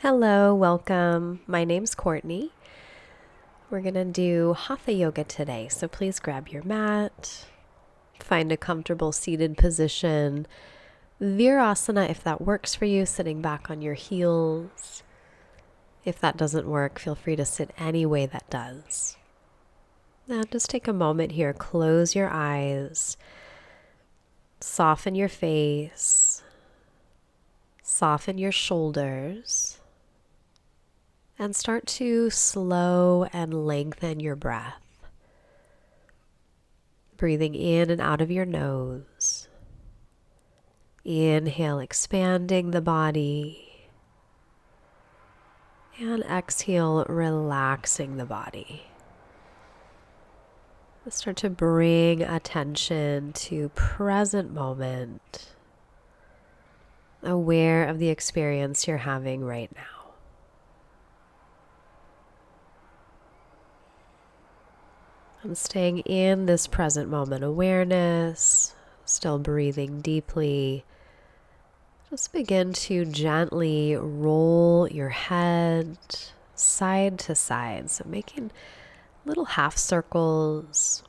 Hello, welcome. My name's Courtney. We're going to do Hatha Yoga today, so please grab your mat, find a comfortable seated position. Virasana, if that works for you, sitting back on your heels. If that doesn't work, feel free to sit any way that does. Now just take a moment here, close your eyes, soften your face, soften your shoulders, and start to slow and lengthen your breath. Breathing in and out of your nose. Inhale, expanding the body. And exhale, relaxing the body. Start to bring attention to present moment. Aware of the experience you're having right now. I'm staying in this present moment awareness, still breathing deeply. Just begin to gently roll your head side to side. So making little half circles.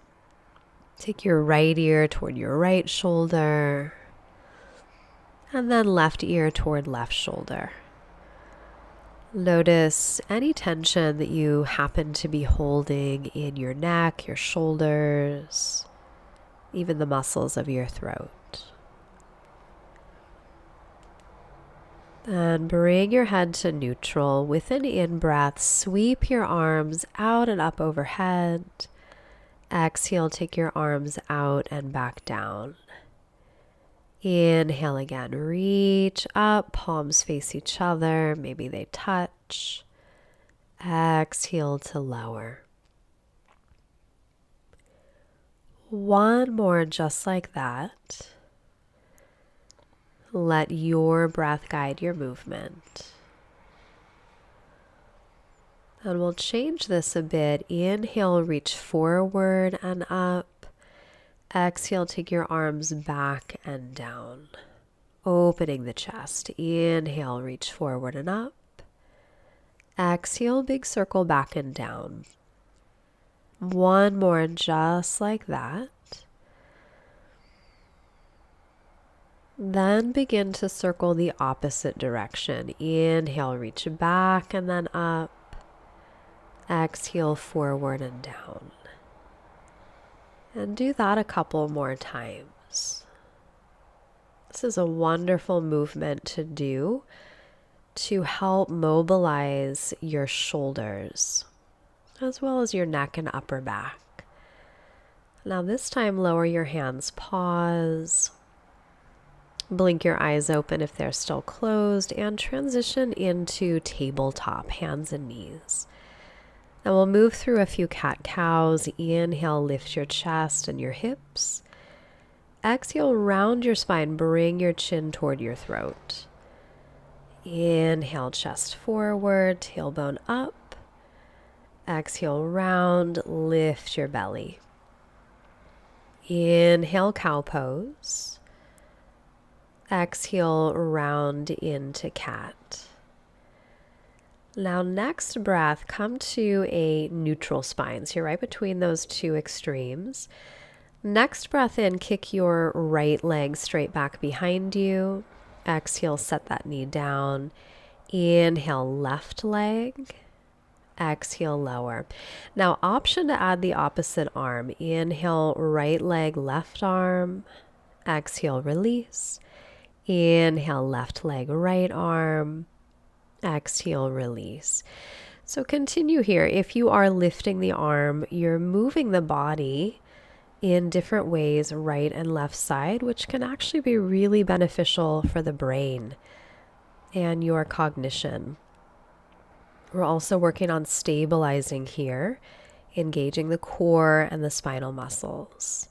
Take your right ear toward your right shoulder, and then left ear toward left shoulder. Notice any tension that you happen to be holding in your neck, your shoulders, even the muscles of your throat. Then bring your head to neutral. With an in-breath, sweep your arms out and up overhead. Exhale, take your arms out and back down. Inhale again, reach up, palms face each other, maybe they touch. Exhale to lower. One more just like that. Let your breath guide your movement. And we'll change this a bit. Inhale, reach forward and up. Exhale, take your arms back and down, opening the chest. Inhale, reach forward and up. Exhale, big circle back and down. One more just like that. Then begin to circle the opposite direction. Inhale, reach back and then up. Exhale, forward and down. And do that a couple more times. This is a wonderful movement to do to help mobilize your shoulders as well as your neck and upper back. Now this time lower your hands, pause, blink your eyes open if they're still closed, and transition into tabletop, hands and knees. Now we'll move through a few cat-cows. Inhale, lift your chest and your hips. Exhale, round your spine, bring your chin toward your throat. Inhale, chest forward, tailbone up. Exhale, round, lift your belly. Inhale, cow pose. Exhale, round into cat. Now next breath, come to a neutral spine. So you're right between those two extremes. Next breath in, kick your right leg straight back behind you. Exhale, set that knee down. Inhale, left leg. Exhale, lower. Now option to add the opposite arm. Inhale, right leg, left arm. Exhale, release. Inhale, left leg, right arm. Exhale, release. So continue here. If you are lifting the arm, you're moving the body in different ways, right and left side, which can actually be really beneficial for the brain and your cognition. We're also working on stabilizing here, engaging the core and the spinal muscles.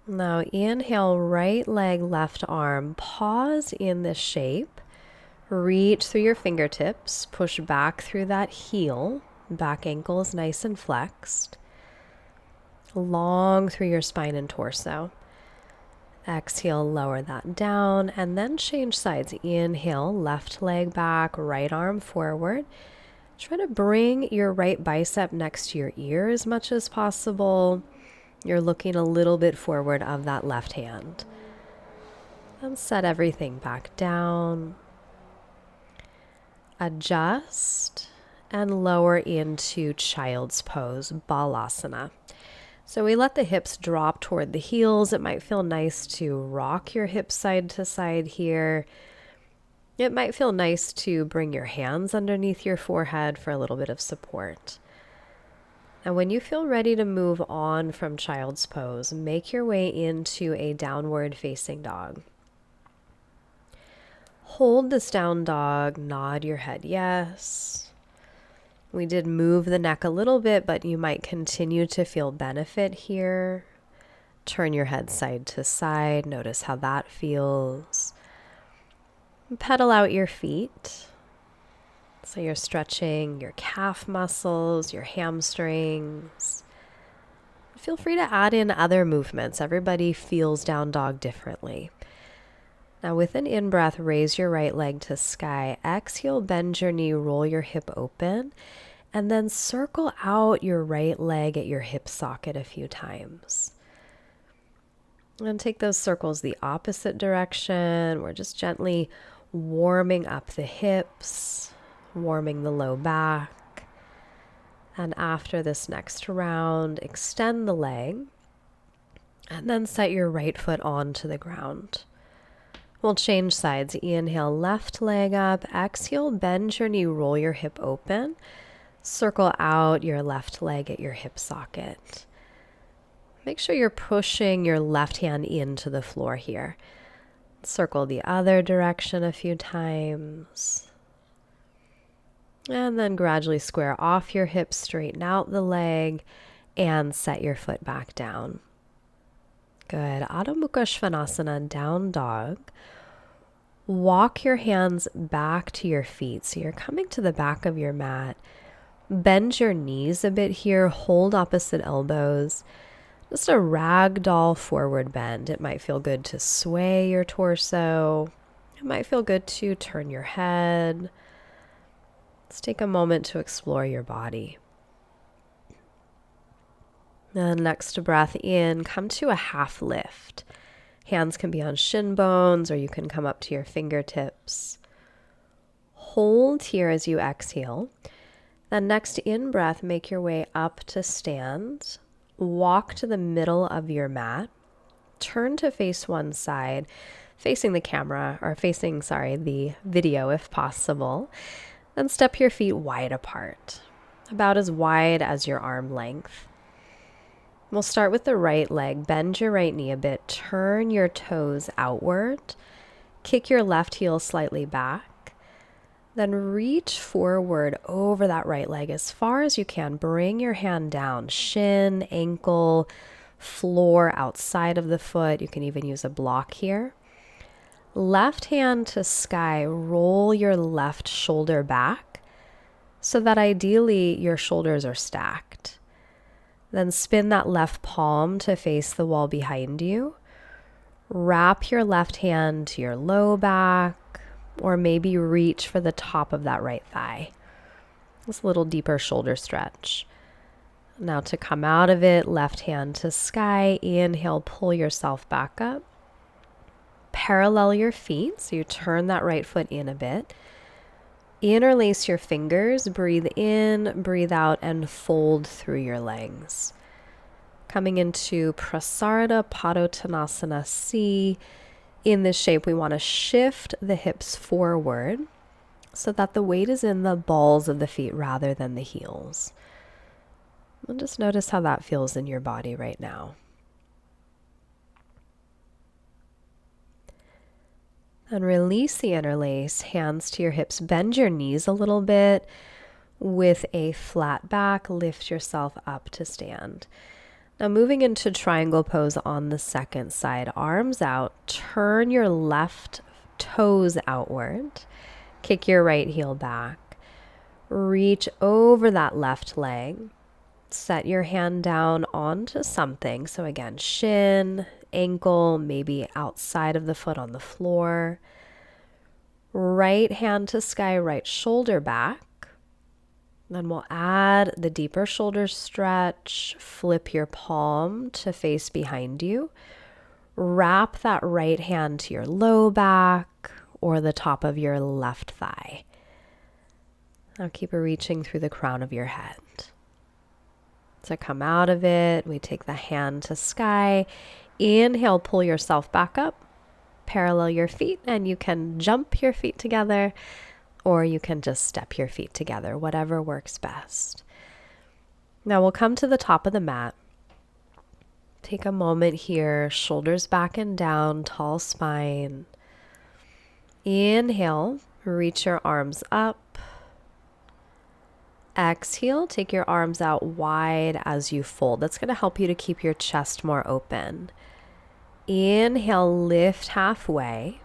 Now inhale, right leg, left arm. Pause in this shape. Reach through your fingertips. Push back through that heel. Back ankle is nice and flexed. Long through your spine and torso. Exhale, lower that down, and then change sides. Inhale, left leg back, right arm forward. Try to bring your right bicep next to your ear as much as possible. You're looking a little bit forward of that left hand. And set everything back down. Adjust and lower into child's pose, balasana. So we let the hips drop toward the heels. It might feel nice to rock your hips side to side here. It might feel nice to bring your hands underneath your forehead for a little bit of support. And when you feel ready to move on from child's pose, make your way into a downward facing dog. Hold this down dog, nod your head yes. We did move the neck a little bit, but you might continue to feel benefit here. Turn your head side to side. Notice how that feels. Pedal out your feet. So you're stretching your calf muscles, your hamstrings. Feel free to add in other movements. Everybody feels down dog differently. Now with an in-breath, raise your right leg to sky. Exhale, bend your knee, roll your hip open. And then circle out your right leg at your hip socket a few times. And take those circles the opposite direction. We're just gently warming up the hips, warming the low back. And after this next round, extend the leg. And then set your right foot onto the ground. We'll change sides. Inhale, left leg up. Exhale, bend your knee, roll your hip open. Circle out your left leg at your hip socket. Make sure you're pushing your left hand into the floor here. Circle the other direction a few times. And then gradually square off your hips, straighten out the leg, and set your foot back down. Good. Adho Mukha Svanasana, down dog. Walk your hands back to your feet. So you're coming to the back of your mat. Bend your knees a bit here, hold opposite elbows. Just a ragdoll forward bend. It might feel good to sway your torso. It might feel good to turn your head. Let's take a moment to explore your body. And next breath in, come to a half lift. Hands can be on shin bones or you can come up to your fingertips. Hold here as you exhale. Then next in-breath, make your way up to stand. Walk to the middle of your mat. Turn to face one side, facing the camera, or facing, the video if possible. Then step your feet wide apart, about as wide as your arm length. We'll start with the right leg. Bend your right knee a bit. Turn your toes outward. Kick your left heel slightly back. Then reach forward over that right leg as far as you can. Bring your hand down, shin, ankle, floor outside of the foot. You can even use a block here. Left hand to sky, roll your left shoulder back so that ideally your shoulders are stacked. Then spin that left palm to face the wall behind you. Wrap your left hand to your low back, or maybe reach for the top of that right thigh. This little deeper shoulder stretch. Now to come out of it, left hand to sky. Inhale, pull yourself back up. Parallel your feet, so you turn that right foot in a bit. Interlace your fingers, breathe in, breathe out, and fold through your legs. Coming into Prasarada Padottanasana C. In this shape, we want to shift the hips forward so that the weight is in the balls of the feet rather than the heels. And just notice how that feels in your body right now. And release the interlace, hands to your hips. Bend your knees a little bit. With a flat back, lift yourself up to stand. Now moving into triangle pose on the second side, arms out, turn your left toes outward, kick your right heel back, reach over that left leg, set your hand down onto something. So again, shin, ankle, maybe outside of the foot on the floor. Right hand to sky, right shoulder back. Then we'll add the deeper shoulder stretch. Flip your palm to face behind you. Wrap that right hand to your low back or the top of your left thigh. Now keep reaching through the crown of your head. To come out of it, we take the hand to sky. Inhale, pull yourself back up. Parallel your feet, and you can jump your feet together, or you can just step your feet together, whatever works best. Now we'll come to the top of the mat. Take a moment here, shoulders back and down, tall spine. Inhale, reach your arms up. Exhale, take your arms out wide as you fold. That's going to help you to keep your chest more open. Inhale, lift halfway.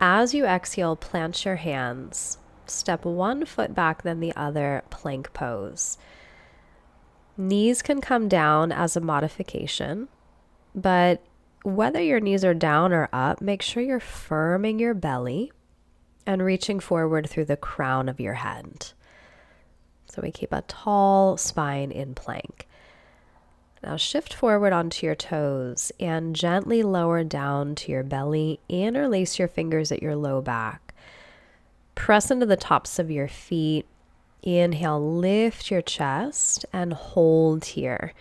As you exhale, plant your hands. Step one foot back, then the other, plank pose. Knees can come down as a modification, but whether your knees are down or up, make sure you're firming your belly and reaching forward through the crown of your head. So we keep a tall spine in plank. Now shift forward onto your toes and gently lower down to your belly. Interlace your fingers at your low back. Press into the tops of your feet. Inhale, lift your chest and hold here.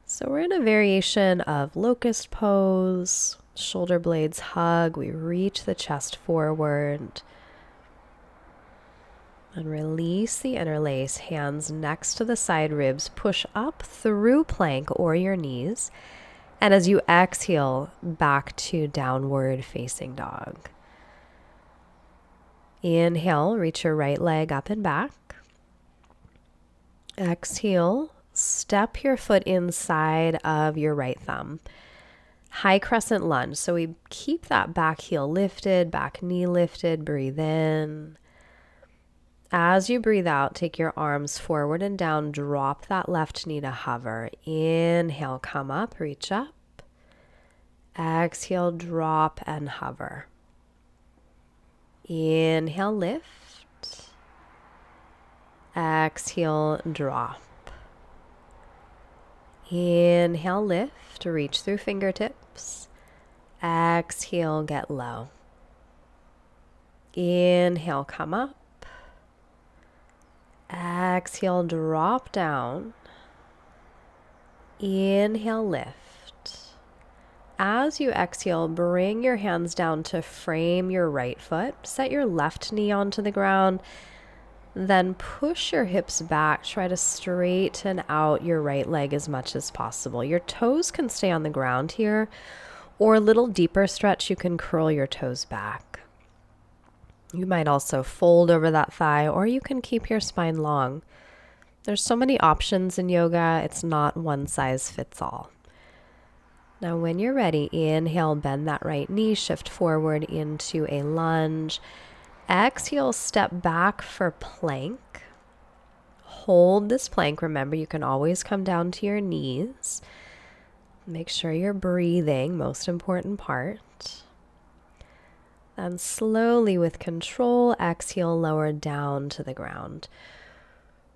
So we're in a variation of locust pose, shoulder blades hug. We reach the chest forward. And release the interlace, hands next to the side ribs. Push up through plank or your knees. And as you exhale, back to downward facing dog. Inhale, reach your right leg up and back. Exhale, step your foot inside of your right thumb. High crescent lunge. So we keep that back heel lifted, back knee lifted. Breathe in. As you breathe out, take your arms forward and down. Drop that left knee to hover. Inhale, come up, reach up. Exhale, drop and hover. Inhale, lift. Exhale, drop. Inhale, lift. Reach through fingertips. Exhale, get low. Inhale, come up. Exhale, drop down. Inhale, lift. As you exhale, bring your hands down to frame your right foot. Set your left knee onto the ground. Then push your hips back. Try to straighten out your right leg as much as possible. Your toes can stay on the ground here, or a little deeper stretch, you can curl your toes back. You might also fold over that thigh, or you can keep your spine long. There's so many options in yoga. It's not one size fits all. Now, when you're ready, inhale, bend that right knee, shift forward into a lunge. Exhale, step back for plank. Hold this plank. Remember, you can always come down to your knees. Make sure you're breathing, most important part. And slowly, with control, exhale, lower down to the ground.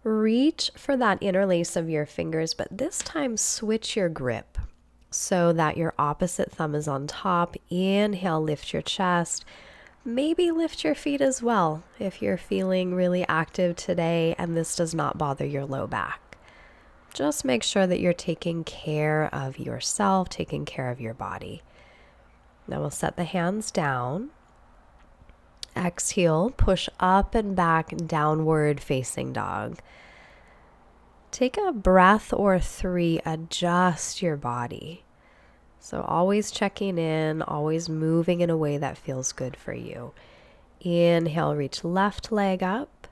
Reach for that interlace of your fingers, but this time switch your grip so that your opposite thumb is on top. Inhale, lift your chest. Maybe lift your feet as well if you're feeling really active today and this does not bother your low back. Just make sure that you're taking care of yourself, taking care of your body. Now we'll set the hands down. Exhale, push up and back, downward facing dog. Take a breath or 3, adjust your body. So always checking in, always moving in a way that feels good for you. Inhale, reach left leg up.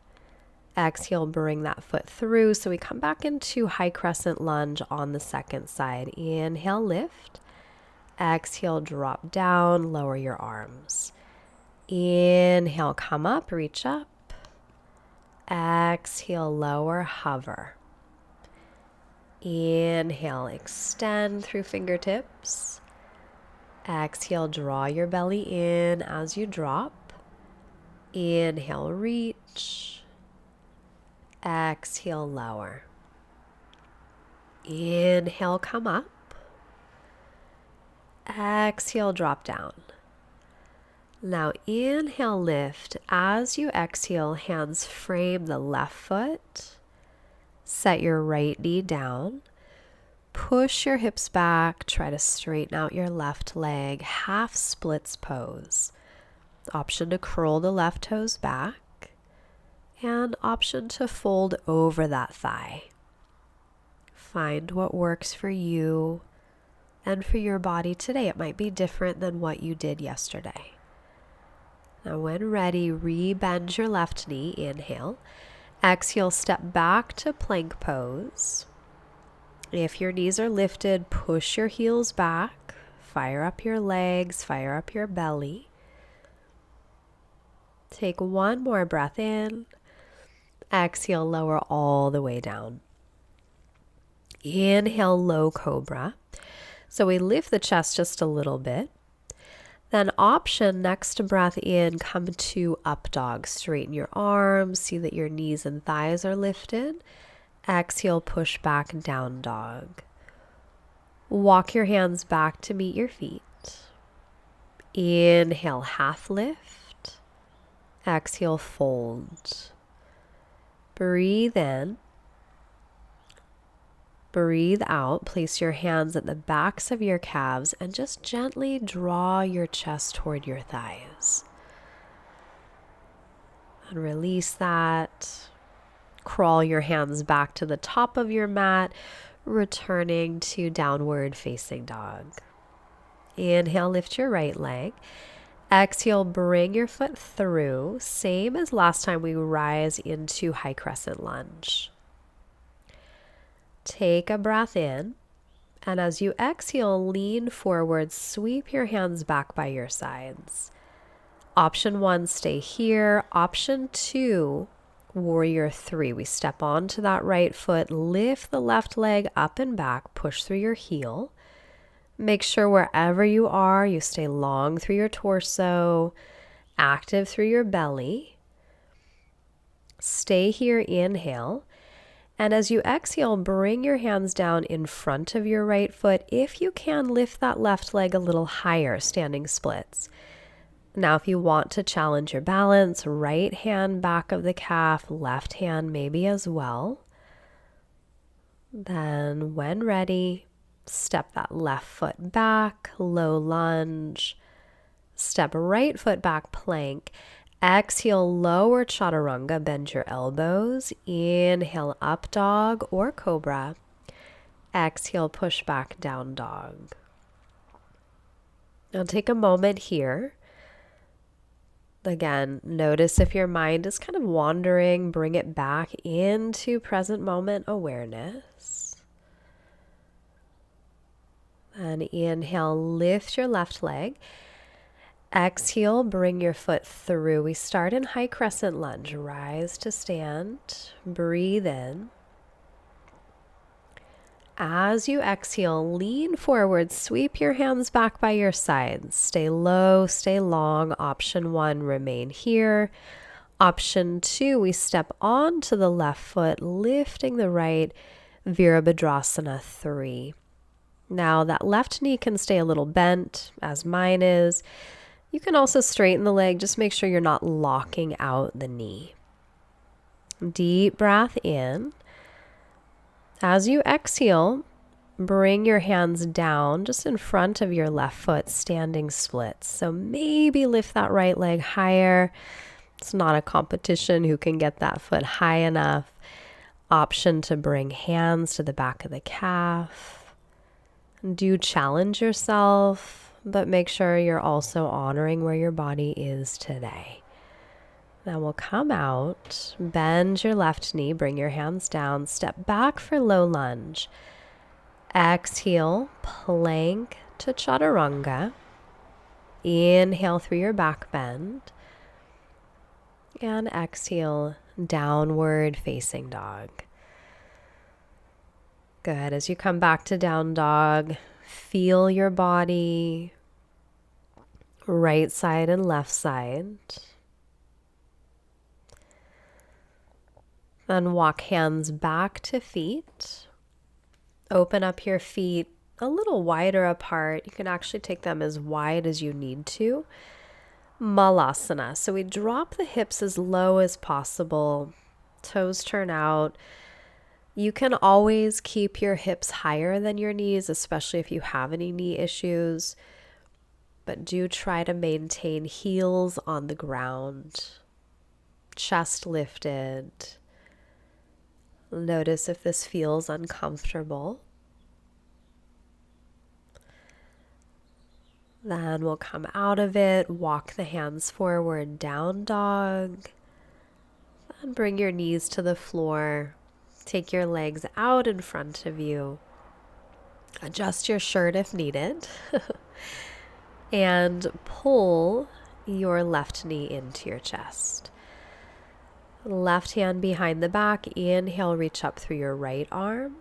Exhale, bring that foot through. So we come back into high crescent lunge on the second side. Inhale, lift. Exhale, drop down, lower your arms. Inhale, come up, reach up. Exhale, lower, hover. Inhale, extend through fingertips. Exhale, draw your belly in as you drop. Inhale, reach. Exhale, lower. Inhale, come up. Exhale, drop down. Now inhale, lift. As you exhale, hands frame the left foot. Set your right knee down. Push your hips back. Try to straighten out your left leg. Half splits pose. Option to curl the left toes back. And option to fold over that thigh. Find what works for you and for your body today. It might be different than what you did yesterday. Now when ready, re-bend your left knee. Inhale. Exhale, step back to plank pose. If your knees are lifted, push your heels back. Fire up your legs, fire up your belly. Take one more breath in. Exhale, lower all the way down. Inhale, low cobra. So we lift the chest just a little bit. Then option, next breath in, come to up dog. Straighten your arms, see that your knees and thighs are lifted. Exhale, push back, down dog. Walk your hands back to meet your feet. Inhale, half lift. Exhale, fold. Breathe in. Breathe out. Place your hands at the backs of your calves and just gently draw your chest toward your thighs. And release that. Crawl your hands back to the top of your mat, returning to downward facing dog. Inhale, lift your right leg. Exhale, bring your foot through. Same as last time, we rise into high crescent lunge. Take a breath in, and as you exhale, lean forward, sweep your hands back by your sides. Option 1, stay here. Option 2, warrior 3. We step onto that right foot, lift the left leg up and back, push through your heel. Make sure wherever you are, you stay long through your torso, active through your belly. Stay here, inhale. And as you exhale, bring your hands down in front of your right foot. If you can, lift that left leg a little higher, standing splits. Now, if you want to challenge your balance, right hand back of the calf, left hand maybe as well. Then when ready, step that left foot back, low lunge. Step right foot back, plank. Exhale, lower chaturanga, bend your elbows. Inhale, up dog or cobra. Exhale, push back, down dog. Now take a moment here. Again, notice if your mind is kind of wandering, bring it back into present moment awareness. And inhale, lift your left leg. Exhale, bring your foot through. We start in high crescent lunge. Rise to stand. Breathe in. As you exhale, lean forward. Sweep your hands back by your sides. Stay low, stay long. Option 1, remain here. Option 2, we step onto the left foot, lifting the right. Virabhadrasana 3. Now that left knee can stay a little bent, as mine is. You can also straighten the leg. Just make sure you're not locking out the knee. Deep breath in. As you exhale, bring your hands down just in front of your left foot, standing splits. So maybe lift that right leg higher. It's not a competition who can get that foot high enough. Option to bring hands to the back of the calf. Do challenge yourself, but make sure you're also honoring where your body is today. Now we'll come out, bend your left knee, bring your hands down, step back for low lunge. Exhale, plank to chaturanga. Inhale through your back bend. And exhale, downward facing dog. Good. As you come back to down dog, feel your body, right side and left side. Then walk hands back to feet. Open up your feet a little wider apart. You can actually take them as wide as you need to. Malasana. So we drop the hips as low as possible. Toes turn out. You can always keep your hips higher than your knees, especially if you have any knee issues. But do try to maintain heels on the ground. Chest lifted. Notice if this feels uncomfortable. Then we'll come out of it, walk the hands forward, down dog. And bring your knees to the floor. Take your legs out in front of you. Adjust your shirt if needed. And pull your left knee into your chest. Left hand behind the back. Inhale, reach up through your right arm.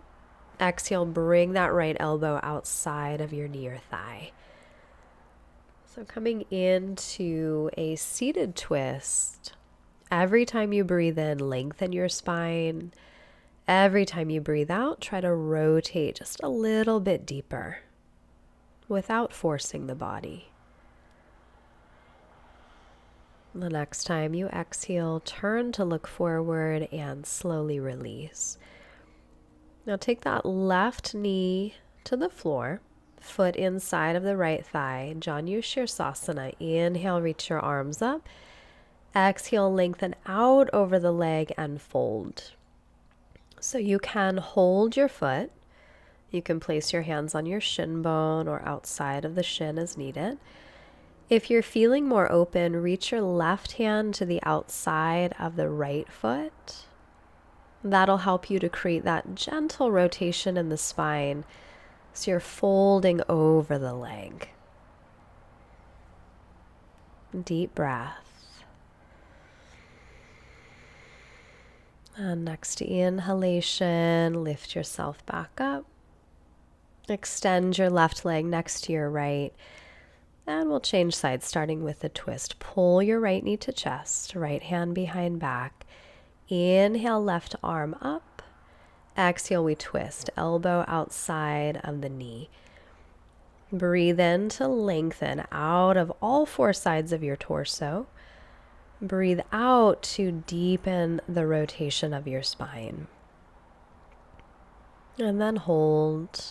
Exhale, bring that right elbow outside of your knee or thigh. So coming into a seated twist. Every time you breathe in, lengthen your spine. Every time you breathe out, try to rotate just a little bit deeper without forcing the body. The next time you exhale, turn to look forward and slowly release. Now take that left knee to the floor, foot inside of the right thigh, Janu Shirsasana. Inhale, reach your arms up. Exhale, lengthen out over the leg and fold. So you can hold your foot. You can place your hands on your shin bone or outside of the shin as needed. If you're feeling more open, reach your left hand to the outside of the right foot. That'll help you to create that gentle rotation in the spine so you're folding over the leg. Deep breath. And next inhalation, lift yourself back up. Extend your left leg next to your right. And we'll change sides, starting with the twist. Pull your right knee to chest, right hand behind back. Inhale, left arm up. Exhale, we twist, elbow outside of the knee. Breathe in to lengthen out of all four sides of your torso. Breathe out to deepen the rotation of your spine. And then hold.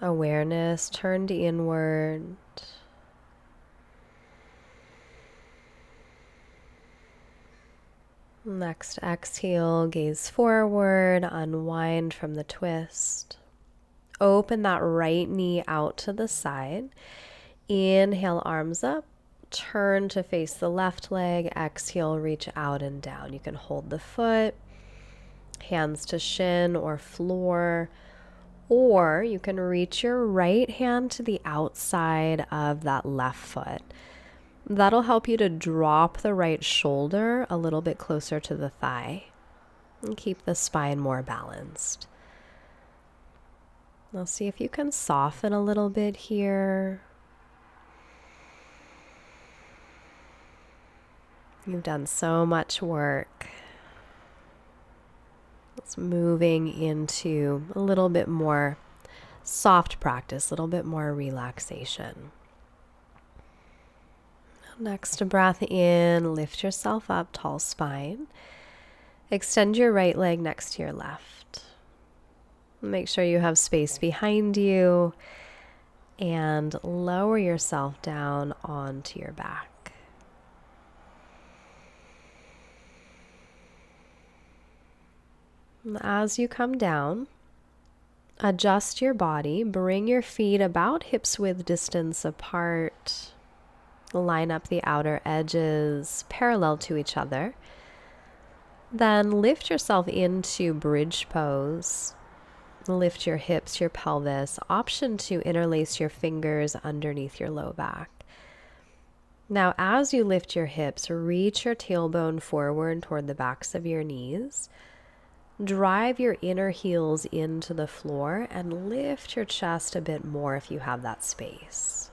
Awareness turned inward. Next exhale, gaze forward, unwind from the twist. Open that right knee out to the side. Inhale, arms up. Turn to face the left leg. Exhale, reach out and down. You can hold the foot, hands to shin or floor. Or you can reach your right hand to the outside of that left foot. That'll help you to drop the right shoulder a little bit closer to the thigh and keep the spine more balanced. Now see if you can soften a little bit here. You've done so much work. It's moving into a little bit more soft practice, a little bit more relaxation. Next breath in, lift yourself up, tall spine. Extend your right leg next to your left. Make sure you have space behind you and lower yourself down onto your back. As you come down, adjust your body, bring your feet about hips width distance apart, line up the outer edges parallel to each other. Then lift yourself into bridge pose. Lift your hips, your pelvis. Option to interlace your fingers underneath your low back. Now, as you lift your hips, reach your tailbone forward toward the backs of your knees. Drive your inner heels into the floor and lift your chest a bit more if you have that space.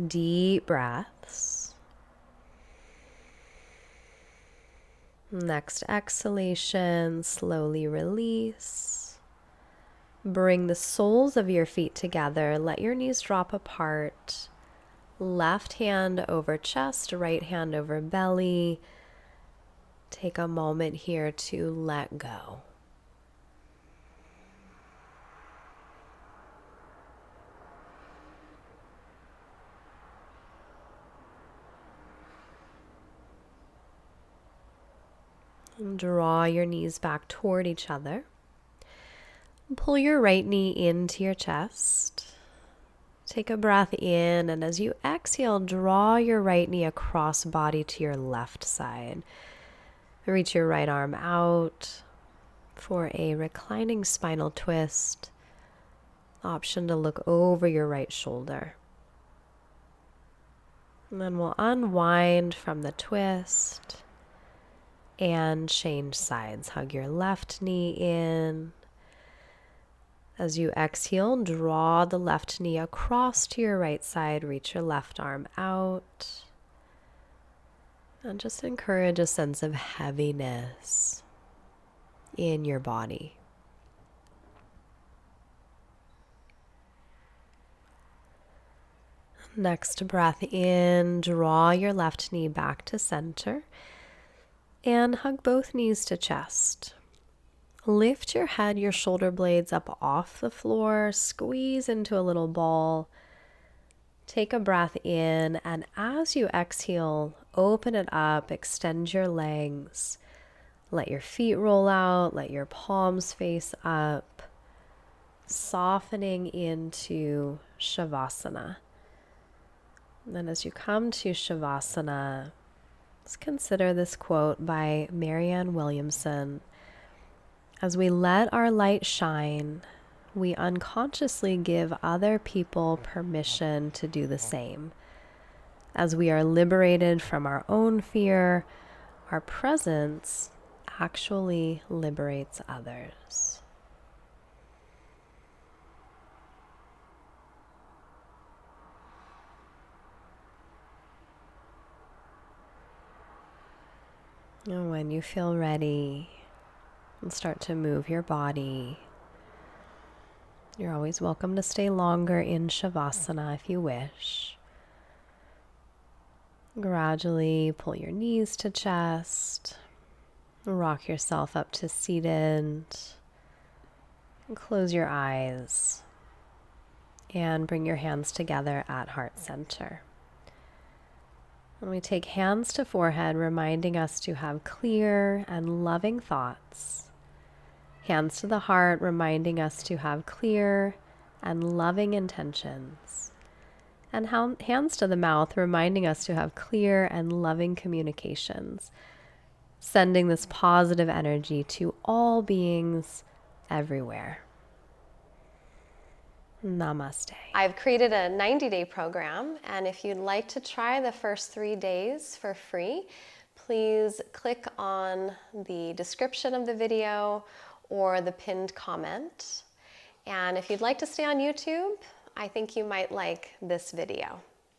Deep breaths. Next exhalation, slowly release. Bring the soles of your feet together. Let your knees drop apart. Left hand over chest, right hand over belly. Take a moment here to let go. And draw your knees back toward each other. Pull your right knee into your chest. Take a breath in, and as you exhale, draw your right knee across body to your left side. Reach your right arm out for a reclining spinal twist. Option to look over your right shoulder. And then we'll unwind from the twist and change sides. Hug your left knee in. As you exhale, draw the left knee across to your right side. Reach your left arm out. And just encourage a sense of heaviness in your body. Next breath in, draw your left knee back to center and hug both knees to chest. Lift your head, your shoulder blades up off the floor, squeeze into a little ball. Take a breath in, and as you exhale, open it up, extend your legs. Let your feet roll out, let your palms face up, softening into Shavasana. And then as you come to Shavasana, let's consider this quote by Marianne Williamson. As we let our light shine, we unconsciously give other people permission to do the same. As we are liberated from our own fear, our presence actually liberates others. And when you feel ready, and start to move your body. You're always welcome to stay longer in Shavasana if you wish. Gradually pull your knees to chest. Rock yourself up to seated. And close your eyes. And bring your hands together at heart center. And we take hands to forehead, reminding us to have clear and loving thoughts. Hands to the heart, reminding us to have clear and loving intentions. And hands to the mouth, reminding us to have clear and loving communications. Sending this positive energy to all beings everywhere. Namaste. I've created a 90-day program, and if you'd like to try the first 3 days for free, please click on the description of the video or the pinned comment. And if you'd like to stay on YouTube, I think you might like this video.